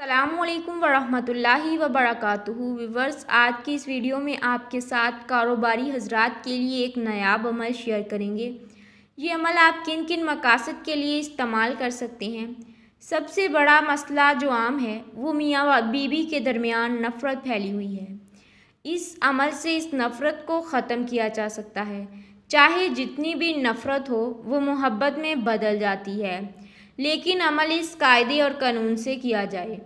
अस्सलामुअलैकुम वरहमतुल्लाहि वबरकातुहू। व्यूवर्स, आज की इस वीडियो में आपके साथ कारोबारी हजरात के लिए एक नायाब अमल शेयर करेंगे। ये अमल आप किन किन मकासद के लिए इस्तेमाल कर सकते हैं। सबसे बड़ा मसला जो आम है वो मियाँ व बीवी के दरमियान नफ़रत फैली हुई है। इस अमल से इस नफ़रत को ख़त्म किया जा सकता है। चाहे जितनी भी नफ़रत हो वो मोहब्बत में बदल जाती है, लेकिन अमल इस कायदे और कानून से किया जाए।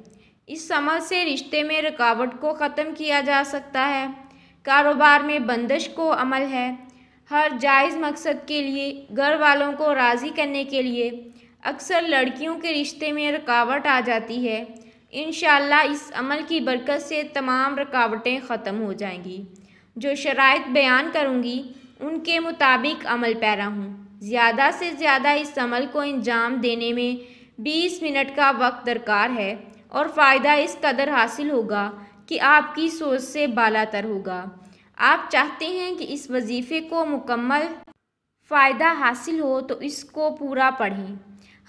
इस अमल से रिश्ते में रुकावट को ख़त्म किया जा सकता है। कारोबार में बंदिश को अमल है। हर जायज़ मकसद के लिए, घर वालों को राज़ी करने के लिए अक्सर लड़कियों के रिश्ते में रुकावट आ जाती है। इंशाअल्लाह इस अमल की बरकत से तमाम रुकावटें ख़त्म हो जाएंगी। जो शराइत बयान करूँगी उनके मुताबिक अमल पैरा हूँ। ज़्यादा से ज़्यादा इस अमल को अंजाम देने में 20 मिनट का वक्त दरकार है और फ़ायदा इस कदर हासिल होगा कि आपकी सोच से बालातर होगा। आप चाहते हैं कि इस वजीफ़े को मुकम्मल फ़ायदा हासिल हो तो इसको पूरा पढ़ें।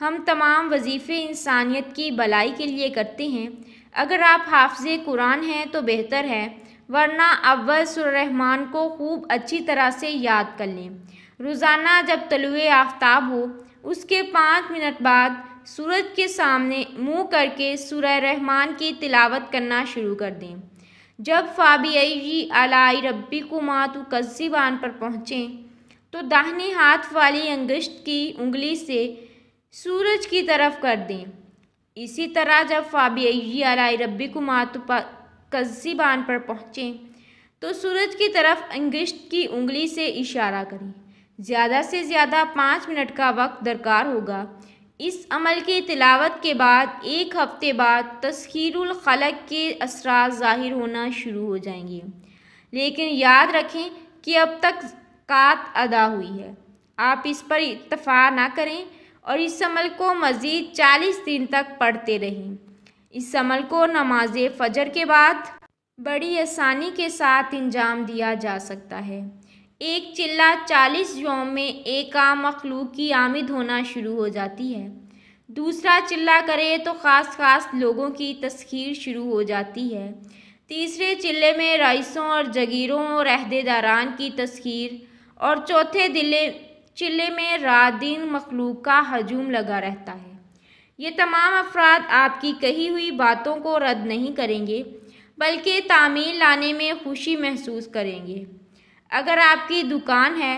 हम तमाम वजीफ़े इंसानियत की भलाई के लिए करते हैं। अगर आप हाफ़िज़े कुरान हैं तो बेहतर है, वरना अव्वल सूरह रहमान को खूब अच्छी तरह से याद कर लें। रोज़ाना जब तलुए आफ्ताब हो उसके 5 मिनट बाद सूरज के सामने मुँह करके सूरह रहमान की तिलावत करना शुरू कर दें। जब फ़ाबिअय्यि आलाइ रब्बिकुमा तुकज़्ज़िबान पर पहुँचें तो दाहिने हाथ वाली अंगुष्ठ की उंगली से सूरज की तरफ कर दें। इसी तरह जब फ़ाबिअय्यि आलाइ रब्बिकुमा तुकज़्ज़िबान पर पहुँचें तो सूरज की तरफ अंगुष्ठ की उंगली से इशारा करें। ज़्यादा से ज़्यादा 5 मिनट का वक्त दरकार होगा। इस अमल की तिलावत के बाद 1 हफ्ते बाद तस्खीरुल खलक के असरार ज़ाहिर होना शुरू हो जाएंगे, लेकिन याद रखें कि अब तक ज़कात अदा हुई है। आप इस पर इत्तफा ना करें और इस अमल को मज़ीद 40 दिन तक पढ़ते रहें। इस अमल को नमाज फ़जर के बाद बड़ी आसानी के साथ अंजाम दिया जा सकता है। एक चिल्ला 40 यौम में एक आम मखलूक की आमद होना शुरू हो जाती है। दूसरा चिल्ला करे तो ख़ास लोगों की तस्खीर शुरू हो जाती है। तीसरे चिल्ले में रईसों और जगीरों और अहदेदारान की तस्खीर और चौथे चिल्ले में रात दिन मखलूक का हजूम लगा रहता है। ये तमाम अफराद आपकी कही हुई बातों को रद्द नहीं करेंगे, बल्कि तामील लाने में खुशी महसूस करेंगे। अगर आपकी दुकान है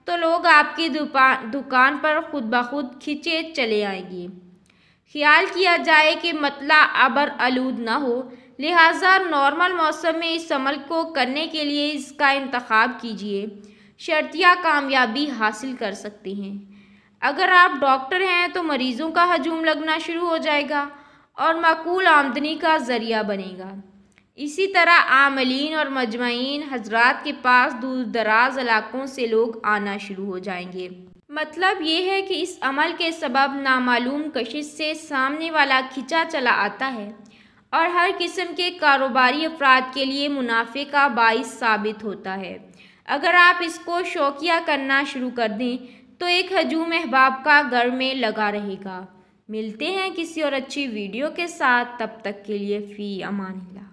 तो लोग आपकी दुकान पर खुद ब खुद खिंचे चले आएंगे। ख्याल किया जाए कि मतला अबर आलूद ना हो, लिहाजा नॉर्मल मौसम में इस अमल को करने के लिए इसका इंतखाब कीजिए। शर्तिया कामयाबी हासिल कर सकते हैं। अगर आप डॉक्टर हैं तो मरीज़ों का हजूम लगना शुरू हो जाएगा और माकूल आमदनी का ज़रिया बनेगा। इसी तरह आमलीन और मजमईन हजरात के पास दूर दराज इलाकों से लोग आना शुरू हो जाएंगे। मतलब ये है कि इस अमल के सबब नामालूम कशिश से सामने वाला खिंचा चला आता है और हर किस्म के कारोबारी अफराद के लिए मुनाफे का बाइस साबित होता है। अगर आप इसको शौकिया करना शुरू कर दें तो एक हजूम अहबाब का घर में लगा रहेगा। मिलते हैं किसी और अच्छी वीडियो के साथ, तब तक के लिए फ़ी अमानिल्लाह।